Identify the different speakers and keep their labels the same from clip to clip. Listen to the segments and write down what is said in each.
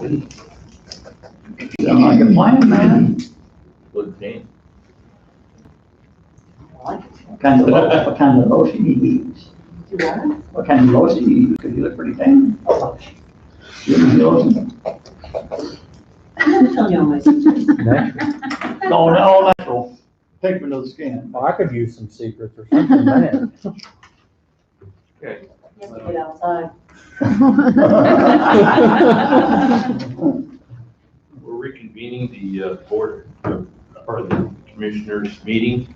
Speaker 1: Sound like a plan, man.
Speaker 2: Good thing.
Speaker 1: What kind of lotion you use?
Speaker 3: You what?
Speaker 1: What kind of lotion you use? Because you look pretty tan. You use lotion?
Speaker 3: I'm not telling you all my secrets.
Speaker 1: All natural. Pigment of the skin.
Speaker 4: Well, I could use some secrets or something, man.
Speaker 2: Okay.
Speaker 3: You have to get outside.
Speaker 2: We're reconvening the board, or the commissioners meeting,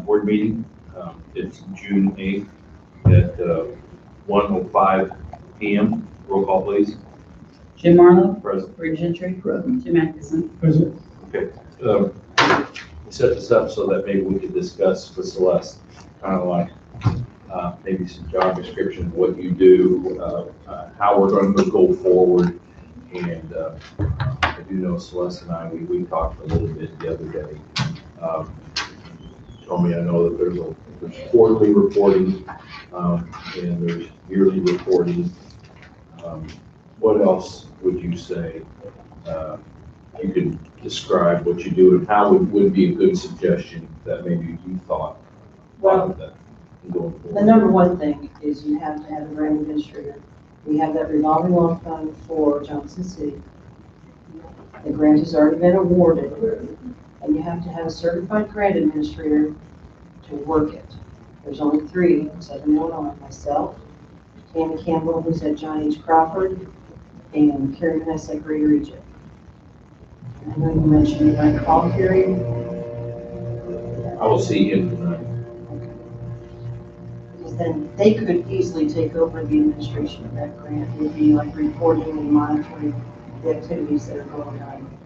Speaker 2: board meeting. It's June 8th at 1:05 PM. Roll call, please.
Speaker 5: Jim Marlowe,
Speaker 2: Present.
Speaker 5: Ray Gentry,
Speaker 1: Present.
Speaker 5: Jim Atkinson.
Speaker 2: Okay. We set this up so that maybe we could discuss with Celeste, kind of like maybe some job description, of what you do, how we're going to go forward. And I do know Celeste and I, we talked a little bit the other day. Told me I know that there's quarterly reporting and there's yearly reporting. What else would you say? You could describe what you do and how it would be a good suggestion that maybe you thought
Speaker 3: Well,
Speaker 2: of that going
Speaker 3: the
Speaker 2: forward.
Speaker 3: number one thing is you have to have a grant administrator. We have that revolving loan fund for Johnson City. The grant has already been awarded, and you have to have a certified grant administrator to work it. There's only three, Southern Illinois, myself, Tammy Campbell, who's at John H. Crawford, and Carrie Vanessa at Greater Egypt. I know you mentioned you might call Carrie.
Speaker 2: I will see him tonight.
Speaker 3: Because then they could easily take over the administration of that grant. It would be like reporting and monitoring the activities that are going on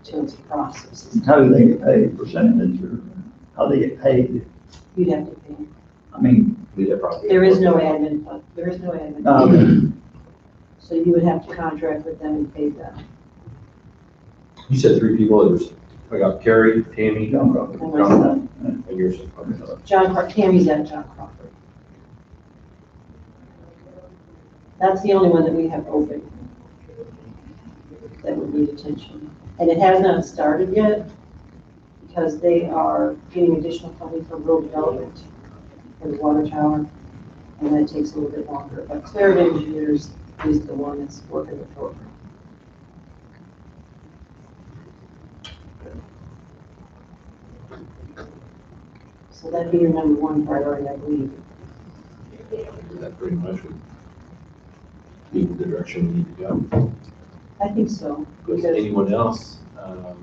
Speaker 3: to its process.
Speaker 1: How do they get paid? Percentage or how they get paid?
Speaker 3: You'd have to pay.
Speaker 1: I mean,
Speaker 3: There is no admin fund. There is no admin.
Speaker 1: um,
Speaker 3: So you would have to contract with them and pay them.
Speaker 2: You said three people. There's, I got Carrie, Tammy,
Speaker 1: John Crawford.
Speaker 3: And myself.
Speaker 2: and yours.
Speaker 3: Tammy's at John Crawford. That's the only one that we have open that would need attention. And it has not started yet because they are getting additional funding for rural development for the water tower, and that takes a little bit longer. But Clarity Engineers is the one that's working the program. So that'd be your number one priority, I believe.
Speaker 2: That pretty much would be the direction we need to go.
Speaker 3: I think so,
Speaker 2: Because
Speaker 3: because
Speaker 2: anyone else,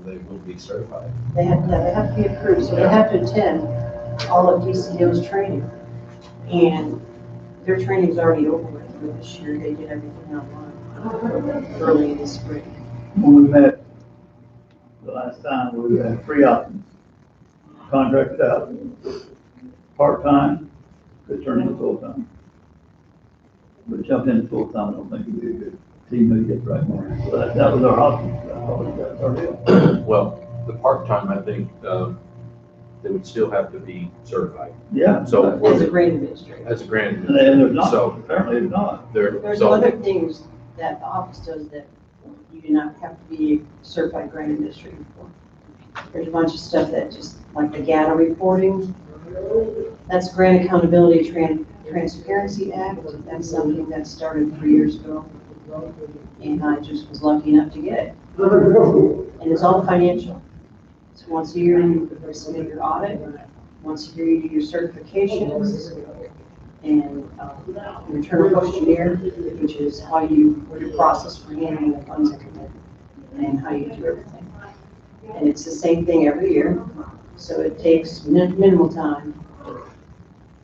Speaker 2: they would be certified.
Speaker 3: they have to be approved, so they have to attend all of DCO's training. And their training's already over with for this year, they did everything online early in the spring.
Speaker 1: when we met the last time, we had three options. Contract it out, part-time, could turn into full-time. But jump into full-time, I don't think it'd be a good team to get right now. So that was our option. That's our deal.
Speaker 2: Well, the part-time, I think, they would still have to be certified.
Speaker 1: Yeah.
Speaker 2: So
Speaker 3: As a grant administrator.
Speaker 2: as a grant.
Speaker 1: And there's not,
Speaker 2: So
Speaker 1: apparently there's not.
Speaker 3: There's
Speaker 2: so
Speaker 3: other things that the office does that you do not have to be a certified grant administrator for. There's a bunch of stuff that just, like the GATA reporting, that's Grant Accountability Transparency Act. That's something that started 3 years ago. And I just was lucky enough to get it. And it's all financial. So once a year you submit your audit, once a year you do your certifications, and you return a questionnaire, which is how your process for handling the funds that come in, and how you do everything. And it's the same thing every year, so it takes minimal time.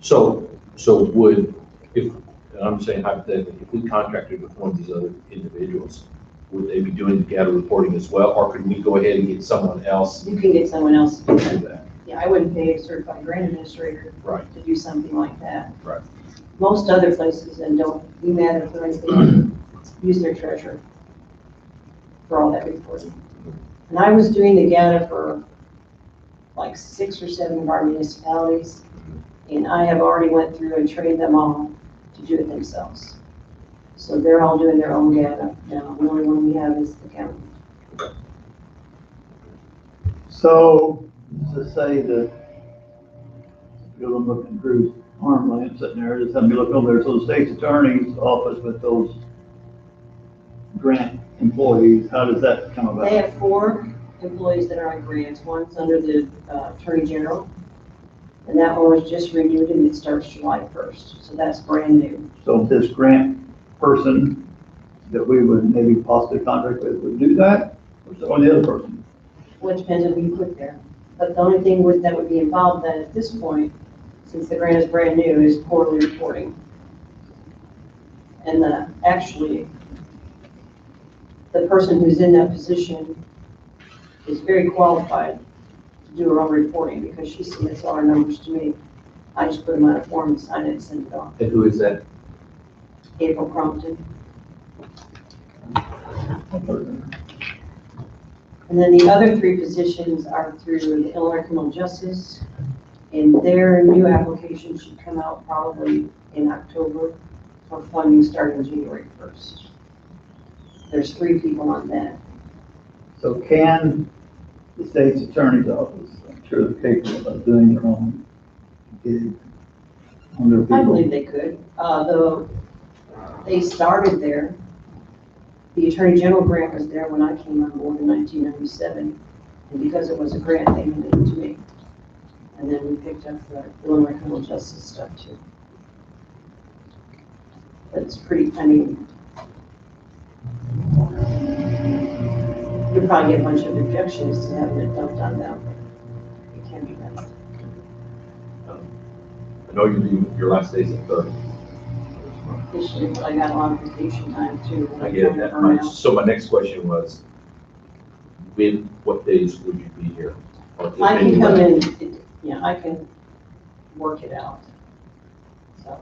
Speaker 2: So would, if, and I'm saying hypothetically, if we contracted with one of these other individuals, would they be doing the GATA reporting as well, or could we go ahead and get someone else
Speaker 3: You can get someone else to
Speaker 2: to
Speaker 3: do
Speaker 2: do
Speaker 3: that.
Speaker 2: that?
Speaker 3: Yeah, I wouldn't pay a certified grant administrator
Speaker 2: Right.
Speaker 3: to do something like that.
Speaker 2: Right.
Speaker 3: Most other places, and don't be mad if anything, use their treasurer for all that reporting. And I was doing the GATA for like 6 or 7 of our municipalities, and I have already went through and trained them all to do it themselves. So they're all doing their own data now. The only one we have is the county.
Speaker 1: So, to say that, you're looking through farmland sitting there, just have me look over there, so the state's attorney's office with those grant employees, how does that come about?
Speaker 3: They have 4 employees that are on grants. One's under the Attorney General, and that one was just renewed and it starts July 1st. So that's brand new.
Speaker 1: So this grant person that we would maybe possibly contract with would do that, or the other person?
Speaker 3: Well, it depends on who you put there. But the only thing that would be involved then at this point, since the grant is brand new, is quarterly reporting. And actually, the person who's in that position is very qualified to do her own reporting because she submits all her numbers to me. I just put them on a form and sign it and send it off.
Speaker 2: And who is that?
Speaker 3: April Crompton. And then the other 3 positions are through the Illinois Criminal Justice, and their new application should come out probably in October for funding starting January 1st. There's 3 people on that.
Speaker 1: So can the state's attorney's office, I'm sure they're capable of doing their own gig on their people?
Speaker 3: I believe they could, though they started there. The Attorney General grant was there when I came on board in 1997, and because it was a grant, they handed it to me. And then we picked up the Illinois Criminal Justice stuff too. But it's pretty, I mean, you'll probably get a bunch of objections to having it dumped on them. It can be done.
Speaker 2: I know your last day's the 3rd.
Speaker 3: This year, but I got a lot of vacation time too.
Speaker 2: I get that. So my next question was, what days would you be here? Or if
Speaker 3: I can
Speaker 2: any
Speaker 3: come
Speaker 2: way?
Speaker 3: in, yeah, I can work it out. So,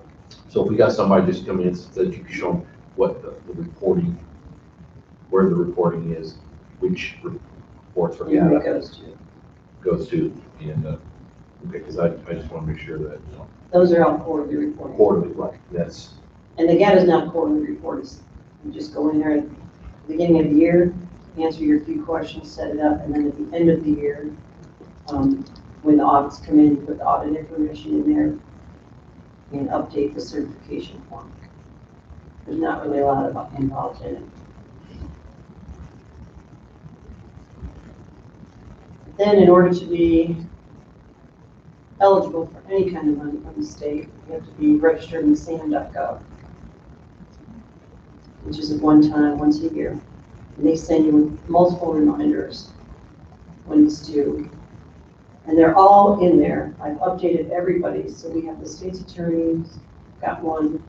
Speaker 2: So if we got somebody just come in that you can show them what the reporting, where the reporting is, which reports are
Speaker 3: and who it
Speaker 2: data
Speaker 3: goes to.
Speaker 2: goes to, and, okay, because I just want to make sure that
Speaker 3: Those are all quarterly reports.
Speaker 2: quarterly, right, that's,
Speaker 3: And the GAT is not a quarterly report. It's, you just go in there at the beginning of the year, answer your few questions, set it up, and then at the end of the year, when the audits come in, you put the audit information in there and update the certification form. There's not really a lot of involved in it. Then in order to be eligible for any kind of money from the state, you have to be registered in SAM.gov, which is at one time, once a year. And they send you multiple reminders when it's due. And they're all in there. I've updated everybody. So we have the state's attorney, got one.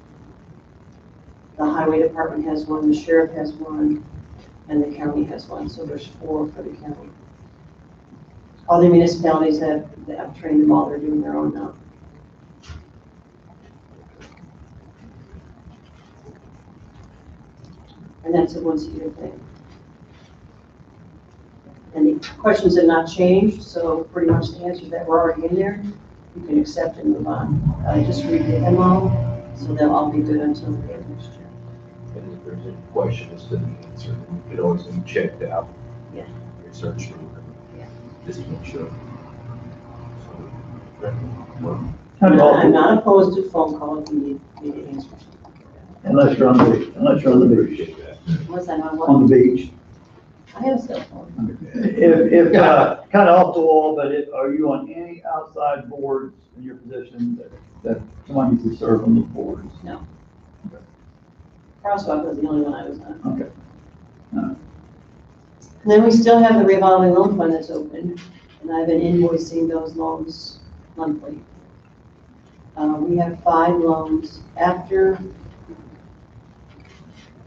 Speaker 3: The highway department has one, the sheriff has one, and the county has one. So there's 4 for the county. All the municipalities I've trained them all, they're doing their own now. And that's a once a year thing. And the questions have not changed, so pretty much the answers that were already in there, you can accept and move on. I just redid them all, so they'll all be good until the end of next year.
Speaker 2: and if there's any questions that be answered, it could always be checked out.
Speaker 3: Yeah.
Speaker 2: Research through,
Speaker 3: Yeah.
Speaker 2: just to make sure. So, okay, well,
Speaker 1: How do
Speaker 3: I'm
Speaker 1: all-
Speaker 3: not opposed to phone call if you need me to answer.
Speaker 1: Unless you're on the beach,
Speaker 2: appreciate that.
Speaker 3: Unless I'm on
Speaker 1: on
Speaker 3: what,
Speaker 1: the beach.
Speaker 3: I have a cell phone.
Speaker 1: If, kind of off the wall, but are you on any outside boards in your position that someone needs to serve on the boards?
Speaker 3: No. Crosswalk was the only one I was on.
Speaker 1: Okay.
Speaker 3: And then we still have the revolving loan fund that's open, and I've been invoicing those loans monthly. We have 5 loans. After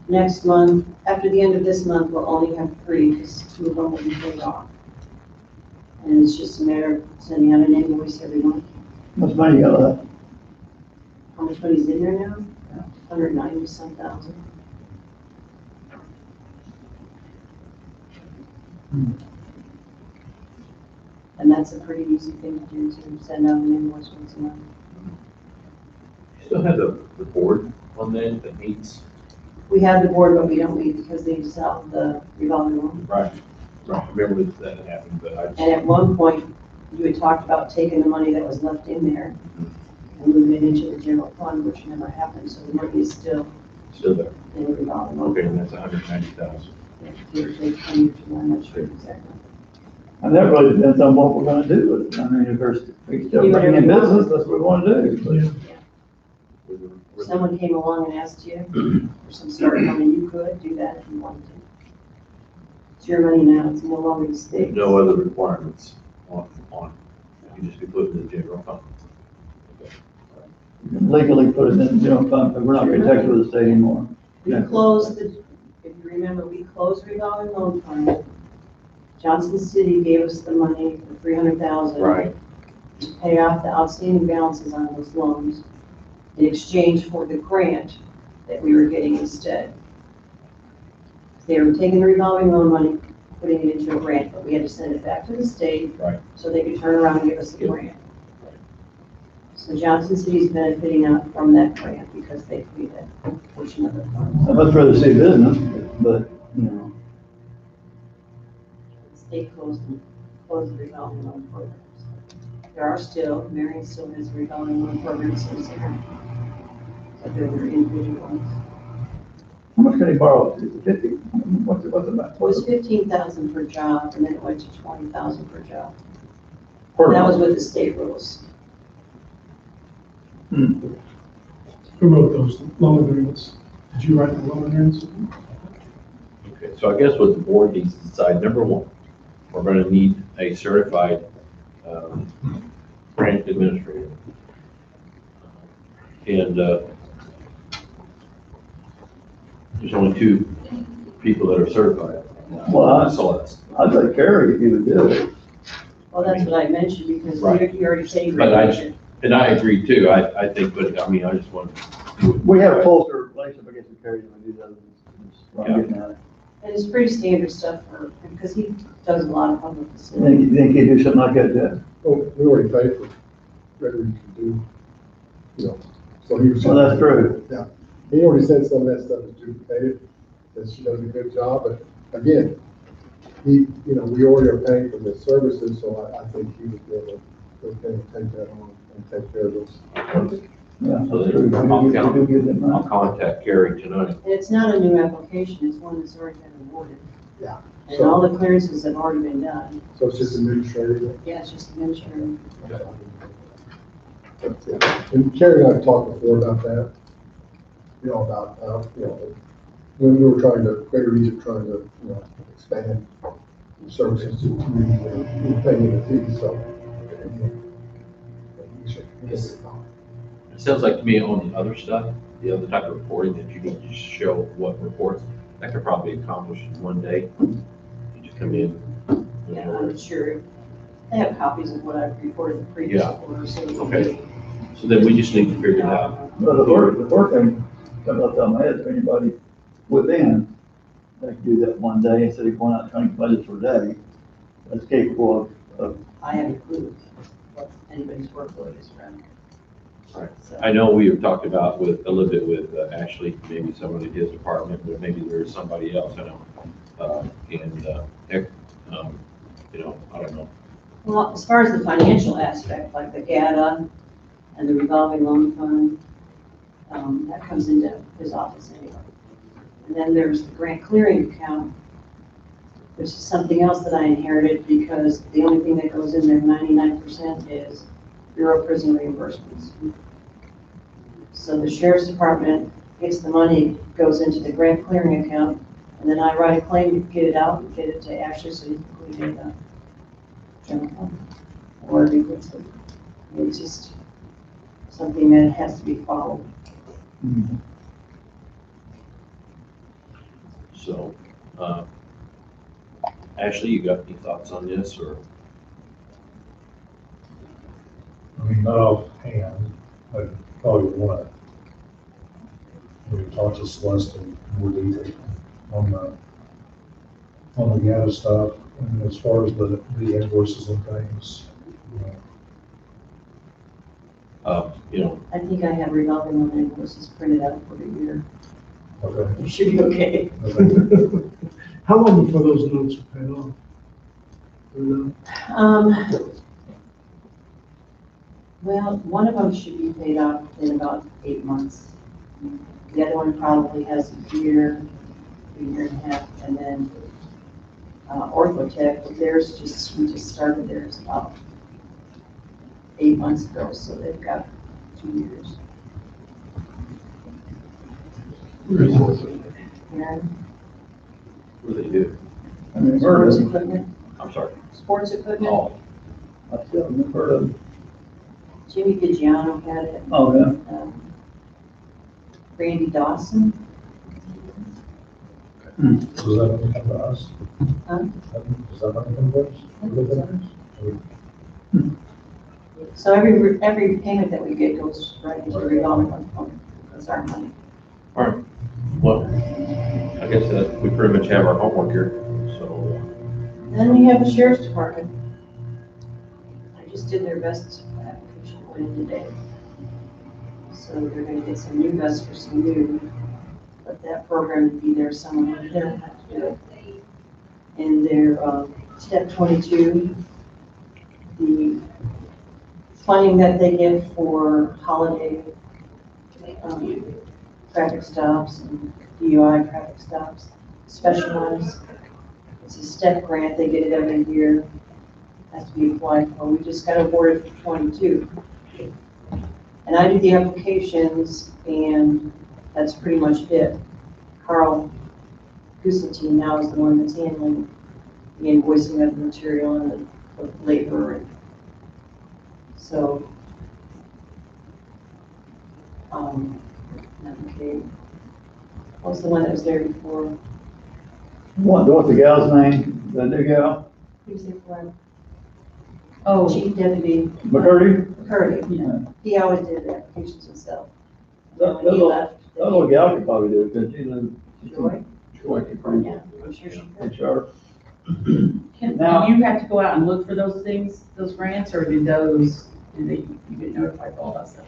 Speaker 3: next month, after the end of this month, we'll only have 3 because 2 of them will be paid off. And it's just a matter of sending out an invoice every month.
Speaker 1: How much money you got left?
Speaker 3: How much money's in there now? 190-some thousand. And that's a pretty easy thing to do, to send out an invoice once a month.
Speaker 2: You still have the board on that meets?
Speaker 3: We have the board, but we don't meet because they dissolved the revolving loan.
Speaker 2: Right, right, I remember that happened, but I just.
Speaker 3: And at one point, you had talked about taking the money that was left in there and moving it into the general fund, which never happened, so the money is still
Speaker 2: Still there.
Speaker 3: in the revolving loan.
Speaker 2: Okay, and that's 190,000.
Speaker 3: I'm not sure exactly.
Speaker 1: And that really depends on what we're gonna do with it. I mean, if there's, if we still
Speaker 3: Do
Speaker 1: bring in
Speaker 3: whatever you want.
Speaker 1: business, that's what we wanna do.
Speaker 3: If someone came along and asked you for some sort of money, you could do that if you wanted to. It's your money now, it's no longer the state.
Speaker 2: No other requirements on, you can just be put in the general fund.
Speaker 1: But legally put it in the general fund, but we're not protected with the state anymore.
Speaker 3: We closed the, if you remember, we closed revolving loan fund. Johnson City gave us the money, the 300,000.
Speaker 2: Right.
Speaker 3: To pay off the outstanding balances on those loans in exchange for the grant that we were getting instead. They were taking the revolving loan money, putting it into a grant, but we had to send it back to the state.
Speaker 2: Right.
Speaker 3: So they could turn around and give us the grant. So Johnson City's benefiting out from that grant because they paid that portion of the funds.
Speaker 1: I'd much rather see business, but, you know,
Speaker 3: The state closed the revolving loan programs. There are still, Marion still has revolving loan programs in there. But they're their individual ones.
Speaker 1: how much can he borrow? 50? What's it about?
Speaker 3: It was 15,000 per job, and then it went to 20,000 per job.
Speaker 1: Per
Speaker 3: That was
Speaker 1: month?
Speaker 3: with the state rules.
Speaker 1: Hmm.
Speaker 5: Who wrote those loan agreements? Did you write the loan agreements?
Speaker 2: Okay, so I guess what the board needs to decide, number one, we're gonna need a certified, grant administrator. And, there's only two people that are certified.
Speaker 1: Well,
Speaker 2: Celeste.
Speaker 1: I'd like Kerry if he would do it.
Speaker 3: Well, that's what I mentioned, because
Speaker 2: Right.
Speaker 3: you already said you
Speaker 2: But I-
Speaker 3: mentioned.
Speaker 2: And I agree too, I think, but I mean, I just want to.
Speaker 1: We have a closer relationship, I guess, with Kerry than we do the others. That's what I'm getting at.
Speaker 3: And it's pretty standard stuff for, because he does a lot of public
Speaker 1: You
Speaker 3: facilities.
Speaker 1: think he'd do something like that, Jeff?
Speaker 6: Well, we already paid for whatever you can do, you know, so he was.
Speaker 1: Well, that's true.
Speaker 6: Yeah, he already said some of that stuff is duplicated, that she does a good job, but again, he, you know, we already are paying for the services, so I think he would be able to take that on and take care of those.
Speaker 1: Yeah,
Speaker 2: So
Speaker 1: that's true.
Speaker 2: then
Speaker 1: We do give them
Speaker 2: I'll
Speaker 1: money.
Speaker 2: contact Gary tonight.
Speaker 3: And it's not a new application, it's one that's already been awarded.
Speaker 6: Yeah.
Speaker 3: And all the clearances have already been done.
Speaker 6: So it's just administrative.
Speaker 3: Yeah, it's just administrative.
Speaker 6: And Kerry and I talked before about that, you know, about, you know, when we were trying to, Greater Region trying to, you know, expand services to the community, we were paying the fee, so. we should get it on.
Speaker 2: It sounds like to me on the other stuff, the other type of reporting that you need to show what reports, that could probably accomplish in one day. You just come in.
Speaker 3: Yeah, I'm sure. They have copies of what I've reported the previous
Speaker 2: Yeah.
Speaker 3: quarter, so.
Speaker 2: Okay. So then we just need to figure it out.
Speaker 1: Well, the work thing, comes off the top of my head, if anybody within, they could do that one day instead of going out trying to budget for a day, that's capable of,
Speaker 3: I haven't clue what anybody's workload is around.
Speaker 2: Right.
Speaker 3: So,
Speaker 2: I know we have talked about with, a little bit with Ashley, maybe someone in his department, but maybe there's somebody else, I know. You know, I don't know.
Speaker 3: Well, as far as the financial aspect, like the GATA and the revolving loan fund, that comes into his office anyway. And then there's the grant clearing account, which is something else that I inherited because the only thing that goes in there 99% is Bureau of Prison reimbursements. So the sheriff's department gets the money, goes into the grant clearing account, and then I write a claim to get it out and get it to Ashley so he can put it in the general fund. Or wherever he puts it. It's just something that has to be followed.
Speaker 2: So, Ashley, you got any thoughts on this or?
Speaker 5: I mean, not offhand, I probably want to maybe talk to Celeste in more detail on the GATA stuff, and as far as the invoices and things, you know.
Speaker 2: You know,
Speaker 3: I think I have revolving loan invoices printed out for the year.
Speaker 5: Okay.
Speaker 3: You should be okay.
Speaker 5: Okay.
Speaker 7: How long before those notes are paid off? Do you know?
Speaker 3: Well, one of them should be paid off in about 8 months. The other one probably has a year and a half, and then Orthotech, we just started theirs about 8 months ago, so they've got 2 years. And
Speaker 2: What do they do?
Speaker 1: I mean, heard
Speaker 3: sports
Speaker 1: of them.
Speaker 3: equipment,
Speaker 2: I'm sorry.
Speaker 3: sports equipment,
Speaker 2: Oh,
Speaker 1: I still haven't heard of them.
Speaker 3: Jimmy Vigiano had it.
Speaker 1: Oh, yeah.
Speaker 3: Randy Dawson,
Speaker 5: So does that money come to us?
Speaker 3: Huh?
Speaker 5: Does that money come to us?
Speaker 3: so every payment that we get goes right into the revolving fund. That's our money.
Speaker 2: all right. Well, I guess that we pretty much have our homework here, so.
Speaker 3: Then we have the sheriff's department. I just did their vest application went in today. So they're gonna get some new vests for some new, but that program would be there somewhere, they don't have to do it. And their, step 22, the funding that they get for holiday, traffic stops and DUI traffic stops, specialized. It's a step grant, they get it every year, has to be applied for. We just got awarded for 22. And I do the applications, and that's pretty much it. Carl Guseltine now is the one that's handling the invoicing of the material and the labor. And so, okay. What was the one that was there before?
Speaker 1: What's the gal's name? The new gal?
Speaker 3: He was there for,
Speaker 8: Oh,
Speaker 3: Chief Deputy
Speaker 1: McCurdy?
Speaker 3: McCurdy.
Speaker 1: Yeah.
Speaker 3: He always did the applications himself.
Speaker 1: That
Speaker 3: When he
Speaker 1: little,
Speaker 3: left,
Speaker 1: that little gal could probably do it, because she lives.
Speaker 3: Joy?
Speaker 1: Joy could probably,
Speaker 3: Yeah, I'm sure she could.
Speaker 1: pretty sharp.
Speaker 8: do you have to go out and look for those things, those grants, or do you get notified of all that stuff?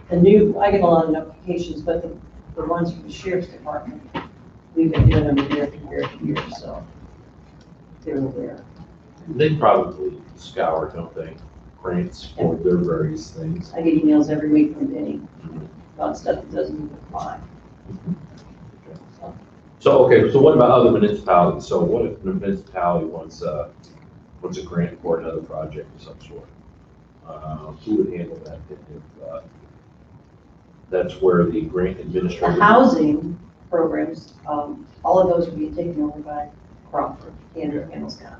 Speaker 3: The new, I get a lot of notifications, but the ones from the sheriff's department, we've been doing them year after year after year, so they're aware.
Speaker 2: They probably scour, don't they, grants for their various things.
Speaker 3: I get emails every week from Benny about stuff that doesn't even apply.
Speaker 2: So, okay, so what about other municipalities? So what if the municipality wants a grant for another project of some sort? Who would handle that if that's where the grant
Speaker 3: The
Speaker 2: administrator?
Speaker 3: housing programs, all of those will be taken over by Crawford, Andrew Hamilton.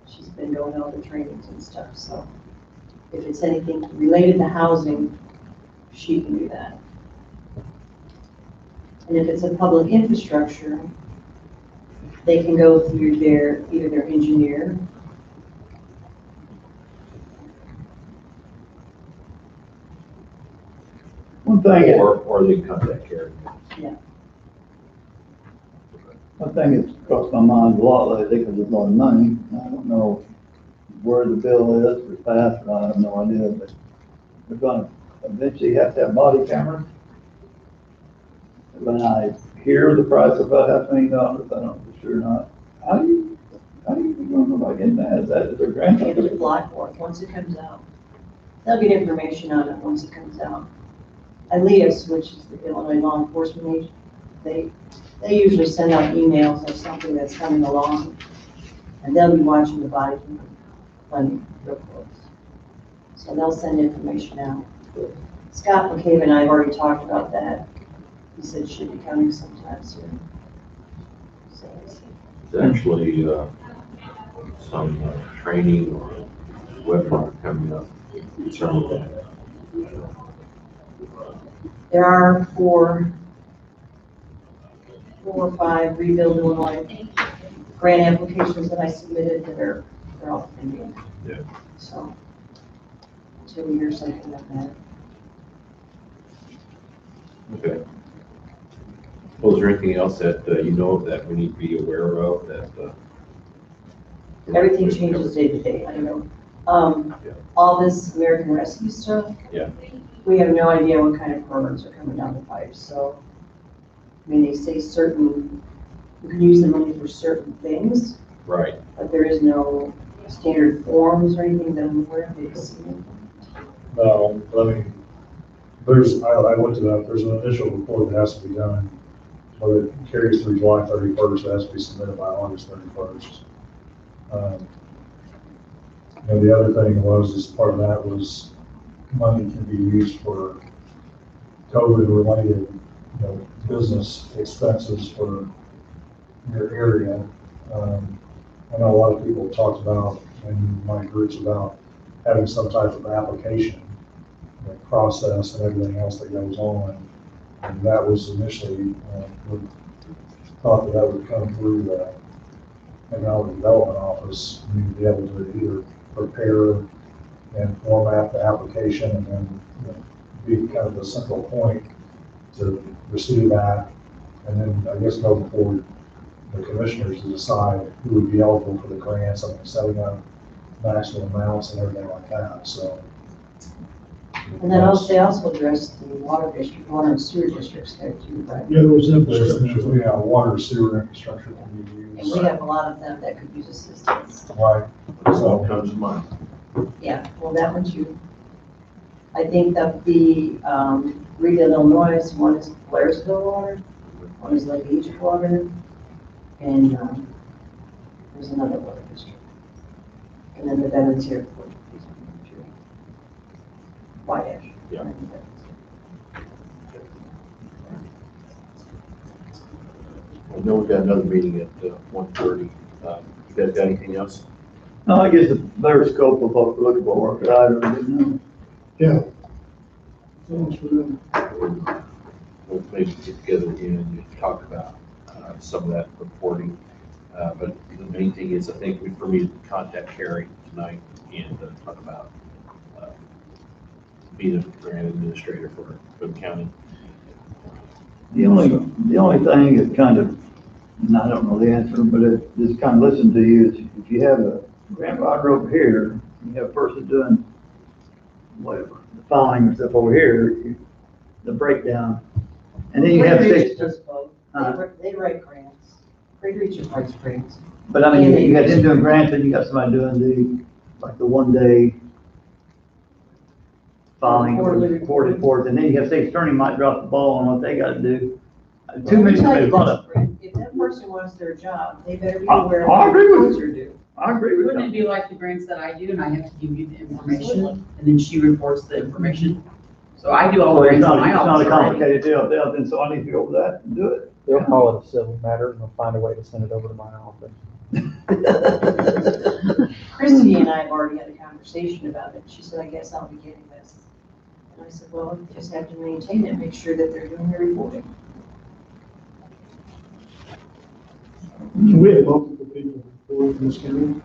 Speaker 3: She's been doing all the trainings and stuff, so if it's anything related to housing, she can do that. And if it's a public infrastructure, they can go through either their engineer.
Speaker 1: One thing,
Speaker 2: Or they contact Karen.
Speaker 1: one thing that's crossed my mind a lot lately, because there's a lot of money, I don't know where the bill is, or passed, I have no idea, but we're gonna eventually have to have body cameras. When I hear the price of about $500,000, I don't know for sure not. How do you go about getting that? Is that their grant?
Speaker 3: You have to apply for it once it comes out. They'll get information on it once it comes out. Elias, which is the Illinois Law Enforcement Agency, they usually send out emails of something that's coming along, and they'll be watching the body funding real close. So they'll send information out. Scott McCabe and I have already talked about that. He said it should be coming sometime soon. So,
Speaker 2: There's actually some training or webinar coming up concerning that.
Speaker 3: there are four or five Rebuild Illinois grant applications that I submitted that they're all pending.
Speaker 2: Yeah.
Speaker 3: So, until we hear something like that.
Speaker 2: Okay. Well, is there anything else that you know of that we need to be aware of that?
Speaker 3: Everything changes day to day, I know.
Speaker 2: Yeah.
Speaker 3: All this American Rescue stuff.
Speaker 2: Yeah.
Speaker 3: We have no idea what kind of programs are coming down the pipe, so I mean, they say certain, you can use the money for certain things,
Speaker 2: Right.
Speaker 3: but there is no standard forms or anything that I'm aware of. It's-
Speaker 5: No, but I mean, I looked it up, there's an initial report that has to be done, but it carries through July 31st, it has to be submitted by August 31st. And the other thing was, as part of that was, money can be used for COVID-related, business expenses for your area. I know a lot of people talked about, in my groups, about having some type of application, process and everything else that goes on. And that was initially, we thought that would come through the Economic Development Office. You'd be able to either prepare and format the application and then be kind of the central point to receive that. And then I guess go before the commissioners to decide who would be eligible for the grants, I mean, setting up maximum amounts and everything like that, so.
Speaker 3: And then also, they also address the water district, water and sewer districts there too, right?
Speaker 7: Yeah, there was
Speaker 5: There's,
Speaker 7: infrastructure.
Speaker 5: yeah, water sewer infrastructure can be
Speaker 3: And
Speaker 5: used.
Speaker 3: we have a lot of them that could use assistance.
Speaker 5: Right.
Speaker 2: This all
Speaker 5: So,
Speaker 2: comes to mind.
Speaker 3: Yeah, well, that one too. I think that the, Reedale, Illinois, one is Blairsville water, one is Lake Egypt water, and, there's another water district. And then the Veterans Airport. White Ash.
Speaker 2: Yeah. I know we've got another meeting at 1:30. You guys got anything else?
Speaker 1: No, I guess a better scope of what we're looking for, but I really didn't know.
Speaker 7: Yeah. Thanks for them.
Speaker 2: We'll maybe get together again and just talk about some of that reporting. But the main thing is, I think for me to contact Carrie tonight and talk about being a grant administrator for the county.
Speaker 1: The only thing that kind of, and I don't know the answer, but it just kind of listen to you is if you have a grant writer over here, you have a person doing whatever, the filing and stuff over here, the breakdown. And then you have
Speaker 3: Great
Speaker 1: six,
Speaker 3: Region does both. They write grants. Great Region writes grants.
Speaker 1: but I mean, you got him doing grants and you got somebody doing like the 1 day filing, report, and then you have state attorney might drop the ball on what they gotta do. Too many,
Speaker 3: Let me tell you
Speaker 1: there's a lot of,
Speaker 3: this, If that person wants their job, they better be
Speaker 1: I-
Speaker 3: aware
Speaker 1: I
Speaker 3: of
Speaker 1: agree
Speaker 3: what
Speaker 1: with
Speaker 3: the are due.
Speaker 1: I agree with
Speaker 8: Wouldn't it
Speaker 1: you.
Speaker 8: be like the grants that I do and I have to give you the information and then she reports the information? So I do all the
Speaker 1: Well, it's
Speaker 8: grants in
Speaker 1: not,
Speaker 8: my
Speaker 1: it's not
Speaker 8: office
Speaker 1: a
Speaker 8: already.
Speaker 1: complicated deal, then so I need to go over that and do it.
Speaker 4: They'll call it a civil matter and they'll find a way to send it over to my office.
Speaker 3: Christy and I have already had a conversation about it. She said, I guess I'll be getting this. And I said, well, you just have to maintain it, make sure that they're doing their reporting.
Speaker 7: We have multiple people working in this county.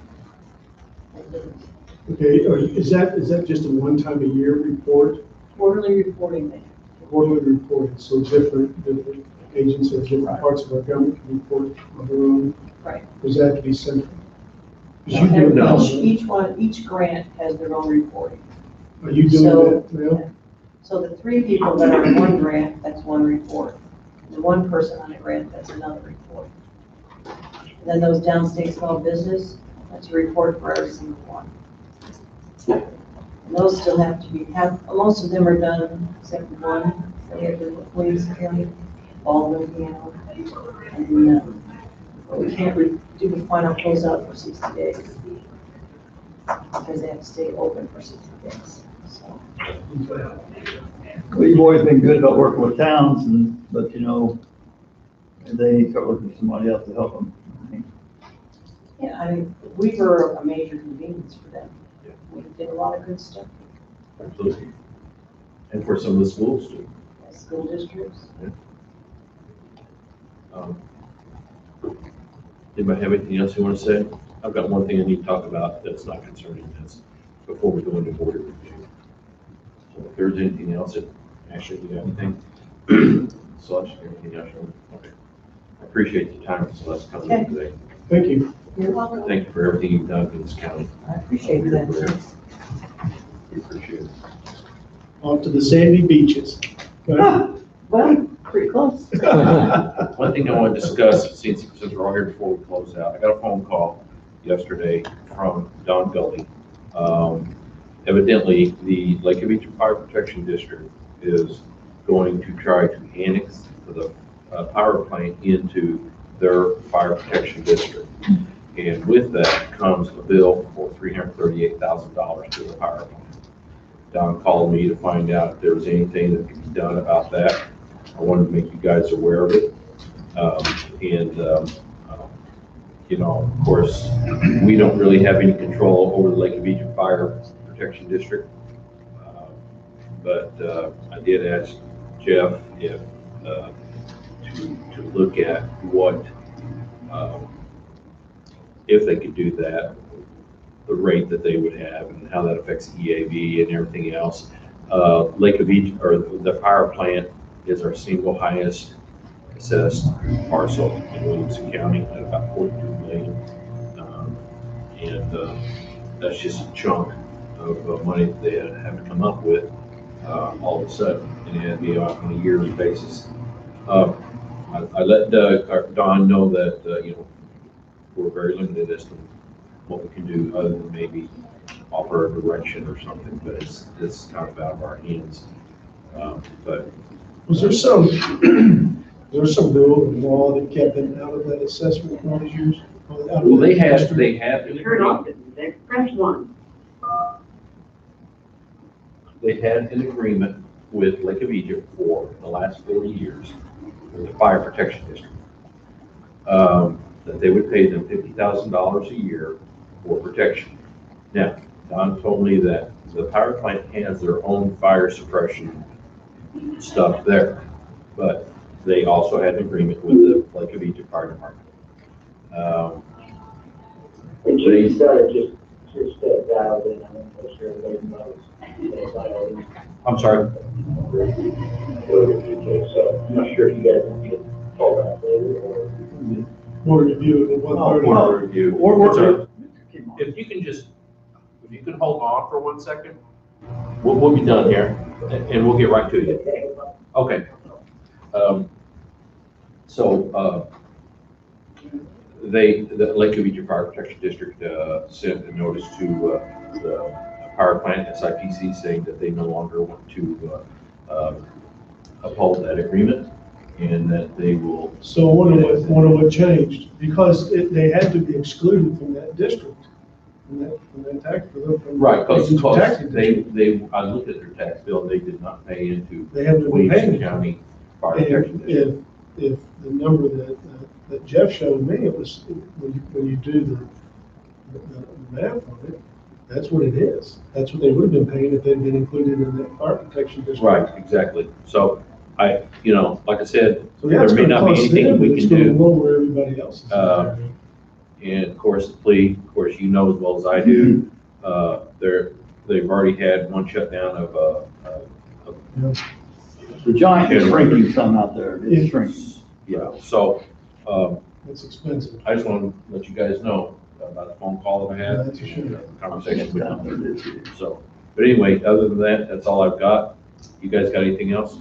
Speaker 7: Okay, is that just a one time a year report,
Speaker 3: Quarterly reporting thing.
Speaker 7: quarterly report? So different agencies or different parts of our government can report on their own?
Speaker 3: Right.
Speaker 7: Does that have to be central? 'Cause you do it now.
Speaker 3: Each grant has their own reporting.
Speaker 7: Are you doing
Speaker 3: So-
Speaker 7: that now?
Speaker 3: So the 3 people that are on one grant, that's one report. The 1 person on a grant, that's another report. And then those downstate small business, that's a report for every single one. And those still have to be, most of them are done, except for one, they have to Williams County, Baldwin, piano. And, but we can't do the final closeout for 60 days. Because they have to stay open for 60 days, so.
Speaker 1: We've always been good about working with towns but they need to start looking for somebody else to help them.
Speaker 3: Yeah, I mean, we were a major convenience for them. We did a lot of good stuff,
Speaker 2: Absolutely. And for some of the schools too.
Speaker 3: as school districts.
Speaker 2: Anybody have anything else you want to say? I've got one thing I need to talk about that's not concerning this before we go into board review. So if there's anything else, actually, you got anything? Celeste, anything else? Okay. I appreciate the time, Celeste, coming in today.
Speaker 7: Thank you.
Speaker 3: You're welcome.
Speaker 2: Thank you for everything you've done for this county.
Speaker 3: I appreciate that.
Speaker 2: We appreciate it.
Speaker 7: Off to the sandy beaches. Okay.
Speaker 3: Well,
Speaker 9: Pretty close.
Speaker 2: One thing I want to discuss, since we're all here before we close out, I got a phone call yesterday from Don Gully. Evidently, the Lake of Egypt Fire Protection District is going to try to annex the power plant into their fire protection district. And with that comes a bill for $338,000 to the power plant. Don called me to find out if there was anything that could be done about that. I wanted to make you guys aware of it. You know, of course, we don't really have any control over the Lake of Egypt Fire Protection District. But I did ask Jeff if to look at what, if they could do that, the rate that they would have and how that affects EAV and everything else. Lake of Egypt, or the power plant, is our single highest assessed parcel in Williamson County at about 42 million. That's just a chunk of money that they have to come up with all of a sudden, and it had to be on a yearly basis. I let Don know that, you know, we're very limited as to what we can do other than maybe offer a direction or something, but it's kind of out of our hands. But
Speaker 7: Was there some, rule of law that kept them out of that assessment all these years?
Speaker 2: well, they had
Speaker 9: Turn off the express one.
Speaker 2: They had an agreement with Lake of Egypt for the last 40 years with the Fire Protection District. That they would pay them $50,000 a year for protection. Now, Don told me that the power plant has their own fire suppression stuff there, but they also had an agreement with the Lake of Egypt Fire Department.
Speaker 10: And you decided just step out and I'm not sure everybody knows.
Speaker 2: I'm sorry.
Speaker 10: So I'm not sure if you guys want to call that later or.
Speaker 7: Board review at 1:30.
Speaker 2: Board review.
Speaker 1: Or-
Speaker 2: If you can hold on for 1 second, we'll be done here and we'll get right to you. Okay. The Lake of Egypt Fire Protection District sent a notice to the power plant SIPC saying that they no longer want to uphold that agreement and that they will.
Speaker 7: So I wonder what changed, because they had to be excluded from that district, from that tax.
Speaker 2: Right, because
Speaker 7: tax
Speaker 2: I looked at their tax bill, they did not pay into
Speaker 7: They haven't been
Speaker 2: Williamson
Speaker 7: paying.
Speaker 2: County Fire Protection District.
Speaker 7: If the number that Jeff showed me, it was, when you do the math on it, that's what it is. That's what they would have been paying if they'd been included in that fire protection district.
Speaker 2: Right, exactly. So like I said,
Speaker 7: So yeah,
Speaker 2: there
Speaker 7: it's
Speaker 2: may
Speaker 7: gonna
Speaker 2: not be
Speaker 7: cost
Speaker 2: anything
Speaker 7: them,
Speaker 2: we
Speaker 7: but it's
Speaker 2: can
Speaker 7: gonna
Speaker 2: do.
Speaker 7: lower everybody else's.
Speaker 2: And of course, the plea, of course, you know as well as I do, they've already had one shutdown of
Speaker 1: The giant is shrinking some out there, it's shrinking.
Speaker 2: yeah, so,
Speaker 7: It's expensive.
Speaker 2: I just want to let you guys know about the phone call that I had.
Speaker 7: Yeah, that's a shame.
Speaker 2: Conversation with them. So, but anyway, other than that, that's all I've got. You guys got anything else?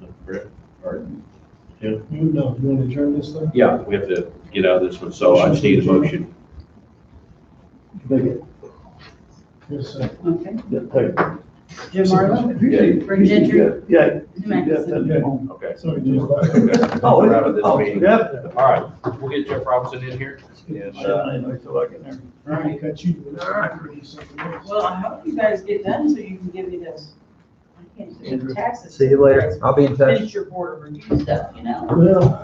Speaker 2: No, Brett? All right.
Speaker 7: You want to adjourn this thing?
Speaker 2: Yeah, we have to get out of this one, so I just need a motion.
Speaker 1: Make it,
Speaker 7: Yes, sir.
Speaker 8: Okay.
Speaker 1: yeah, take it.
Speaker 8: Jim Marlowe?
Speaker 2: Yeah.
Speaker 8: Bring Gentry?
Speaker 1: Yeah.
Speaker 8: Max.
Speaker 2: Okay.
Speaker 7: Sorry, Jim.
Speaker 1: Oh,
Speaker 2: We're out of this
Speaker 1: oh,
Speaker 2: meeting.
Speaker 1: yeah.
Speaker 2: All right, we'll get Jeff Robinson in here. And,
Speaker 1: So I can there.
Speaker 7: All right, cut you.
Speaker 1: All right.
Speaker 8: Well, I hope you guys get done so you can give me this. I can't do taxes.
Speaker 4: See you later. I'll be in touch.
Speaker 8: Finish your board of review stuff, you know?
Speaker 7: Well,